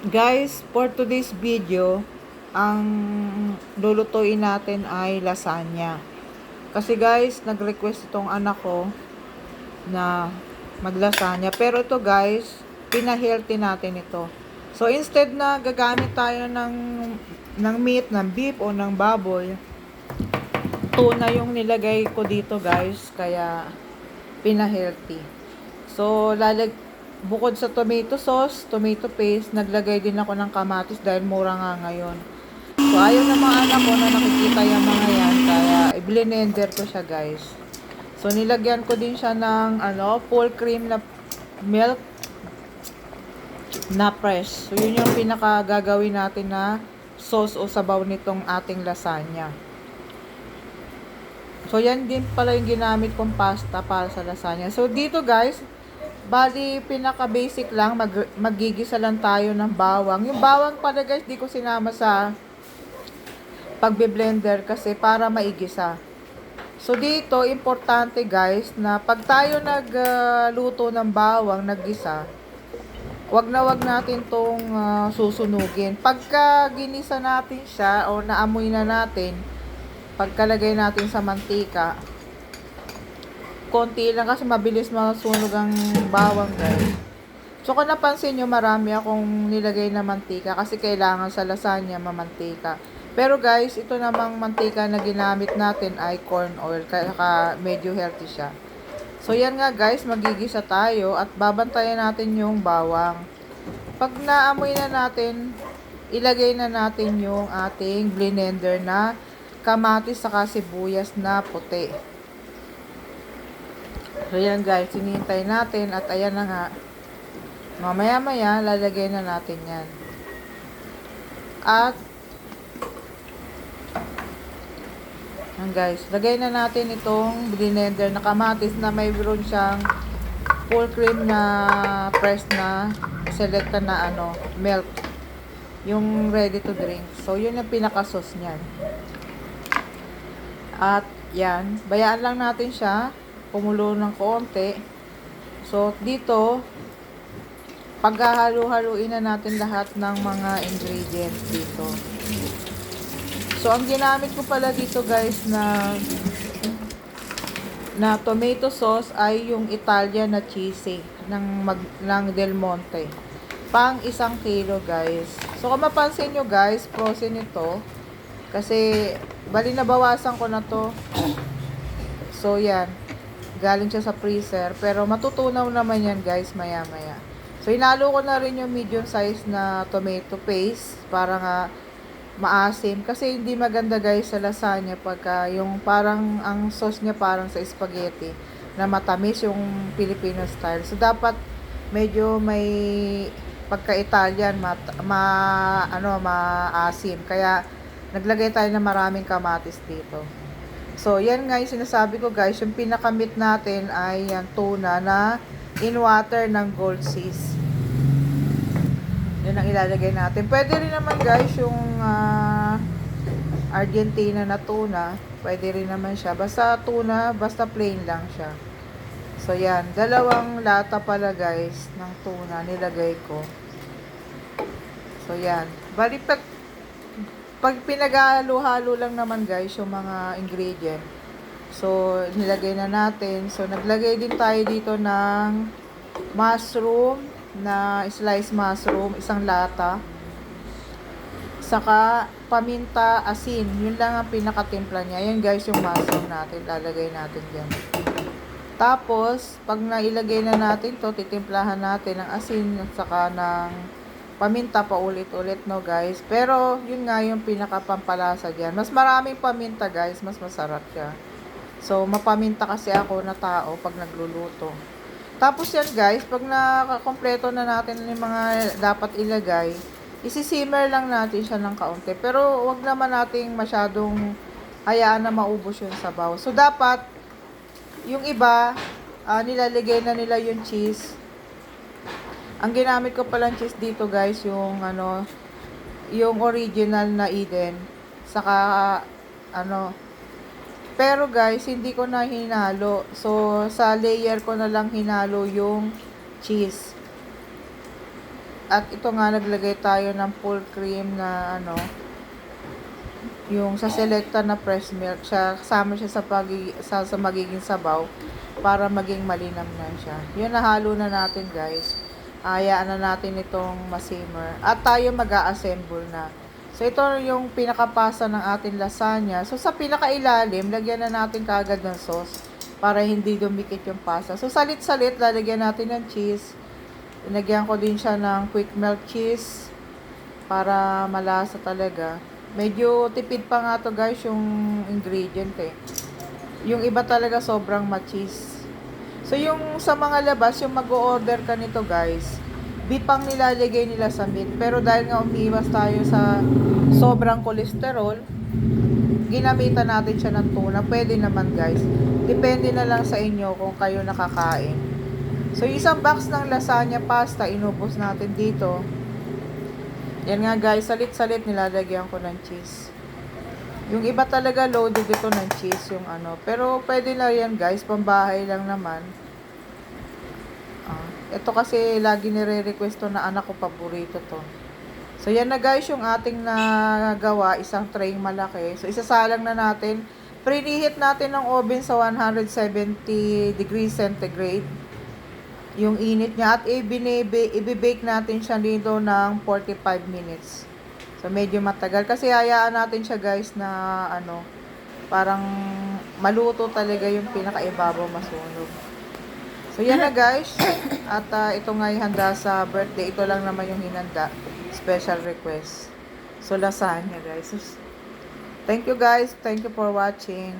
Guys, for today's video, ang lulutuin natin ay lasagna. Kasi guys, nag-request itong anak ko na maglasagna. Pero ito guys, pina-healthy natin ito. So instead na gagamit tayo ng meat, ng beef o ng baboy, tuna yung nilagay ko dito guys, kaya pina-healthy. So bukod sa tomato sauce, tomato paste, naglagay din ako ng kamatis dahil mura nga ngayon. So, ayaw ng mga anak ko na nakikita yung mga yan, kaya i-blender ko siya guys. So, nilagyan ko din siya ng full cream na milk na fresh. So, yun yung pinaka gagawin natin na sauce o sabaw nitong ating lasagna. So, yan din pala yung ginamit kong pasta para sa lasagna. So, dito guys, bali, pinaka-basic lang, magigisa lang tayo ng bawang. Yung bawang pala guys, di ko sinama sa pagbe-blender kasi para maigisa. So, dito, importante guys, na pag tayo nagluto ng bawang, naggisa, wag natin tong susunugin. Pagka ginisa natin siya o naamoy na natin, pagkalagay natin sa mantika, konti lang kasi mabilis masunog ang bawang guys. So kung napansin nyo, marami akong nilagay na mantika kasi kailangan sa lasagna mamantika. Pero guys, ito namang mantika na ginamit natin ay corn oil, kaya medyo healthy siya. So yan nga guys, magigisa tayo at babantayan natin yung bawang. Pag naamoy na natin, ilagay na natin yung ating blender na kamatis saka sibuyas na puti. So, yan guys, hinihintay natin at ayan na nga. Mamaya-maya, lalagay na natin yan. At, yan guys, lagay na natin itong blender na kamatis na mayroon siyang full cream na fresh na selecta na milk. Yung ready to drink. So, yun yung pinaka-sauce niyan. At, yan, bayaan lang natin siya kumulo ng konti. So, dito, paghahalo-haluin na natin lahat ng mga ingredients dito. So, ang ginamit ko pala dito guys na tomato sauce ay yung Italian na cheesy ng Del Monte. Pang 1 kilo guys. So, kung mapansin nyo guys, frozen ito. Kasi, bali nabawasan ko na to. So, yan. Galing siya sa freezer. Pero matutunaw naman yan guys maya-maya. So, hinalo ko na rin yung medium size na tomato paste para nga maasim. Kasi hindi maganda guys sa lasagna pagka yung parang ang sauce niya parang sa spaghetti na matamis yung Filipino style. So, dapat medyo may pagka-Italian maasim. Kaya naglagay tayo ng maraming kamatis dito. So, yan nga yung sinasabi ko guys, yung pinakamit natin ay yung tuna na in water ng Gold Seas. Yun ang ilalagay natin. Pwede rin naman guys yung Argentina na tuna. Pwede rin naman siya. Basta tuna, basta plain lang siya. So, yan. 2 lata pala guys ng tuna nilagay ko. So, yan. Bali, pag pinaghalo-halo lang naman guys yung mga ingredient. So, nilagay na natin. So, naglagay din tayo dito ng mushroom na sliced mushroom, 1 lata. Saka, paminta, asin. Yun lang ang pinakatimpla niya. Yan guys yung mushroom natin. Lalagay natin dyan. Tapos, pag nailagay na natin to, titimplahan natin ng asin at saka ng paminta pa ulit-ulit no guys. Pero yun nga yung pinakapampalasa diyan. Mas maraming paminta guys, mas masarap siya. So mapaminta kasi ako na tao pag nagluluto. Tapos yan guys, pag nakakompleto na natin yung mga dapat ilagay, isi-simmer lang natin siya ng kaunti. Pero wag naman nating masyadong hayaan na maubos yung sabaw. So dapat yung iba nilalagay na nila yung cheese. Ang ginamit ko palang cheese dito guys, yung yung original na Eden. Saka pero guys, hindi ko na hinalo. So, sa layer ko na lang hinalo yung cheese. At ito nga, naglagay tayo ng full cream na ano, yung sa selecta na fresh milk. Kasama siya sa magiging sabaw para maging malinam na siya. Yun, nahalo na natin guys. Hayaan na natin itong masimmer. At tayo mag-a-assemble na. So, ito yung pinakapasa ng ating lasagna. So, sa pinakailalim, lagyan na natin kaagad ng sauce para hindi dumikit yung pasta. So, salit-salit, lalagyan natin ng cheese. Lagyan ko din siya ng quick melt cheese para malasa talaga. Medyo tipid pa nga to guys yung ingredient eh. Yung iba talaga sobrang ma-cheese. So, yung sa mga labas, yung mag-o-order ka nito guys, beef ang nilalagay nila sa meat. Pero dahil nga umiiwas tayo sa sobrang kolesterol, ginamitan natin siya ng tuna. Pwede naman guys. Depende na lang sa inyo kung kayo nakakain. So, isang box ng lasagna pasta, inubos natin dito. Yan nga guys, salit-salit nilalagyan ko ng cheese. Yung iba talaga loaded ito ng cheese, yung ano. Pero pwede na yan guys, pambahay lang naman. Ito kasi lagi nire-request to na anak ko, paborito to. So, yan na guys yung ating nagawa, isang tray malaki. So, isasalang na natin. Preheat natin ng oven sa 170 degrees centigrade. Yung init niya. At i-bake natin siya dito ng 45 minutes. So, medyo matagal. Kasi hayaan natin siya guys na ano, parang maluto talaga yung pinakaibabaw masunog. So, yan na guys. At ito nga yung handa sa birthday. Ito lang naman yung hinanda. Special request. So, lasagna guys. Thank you guys. Thank you for watching.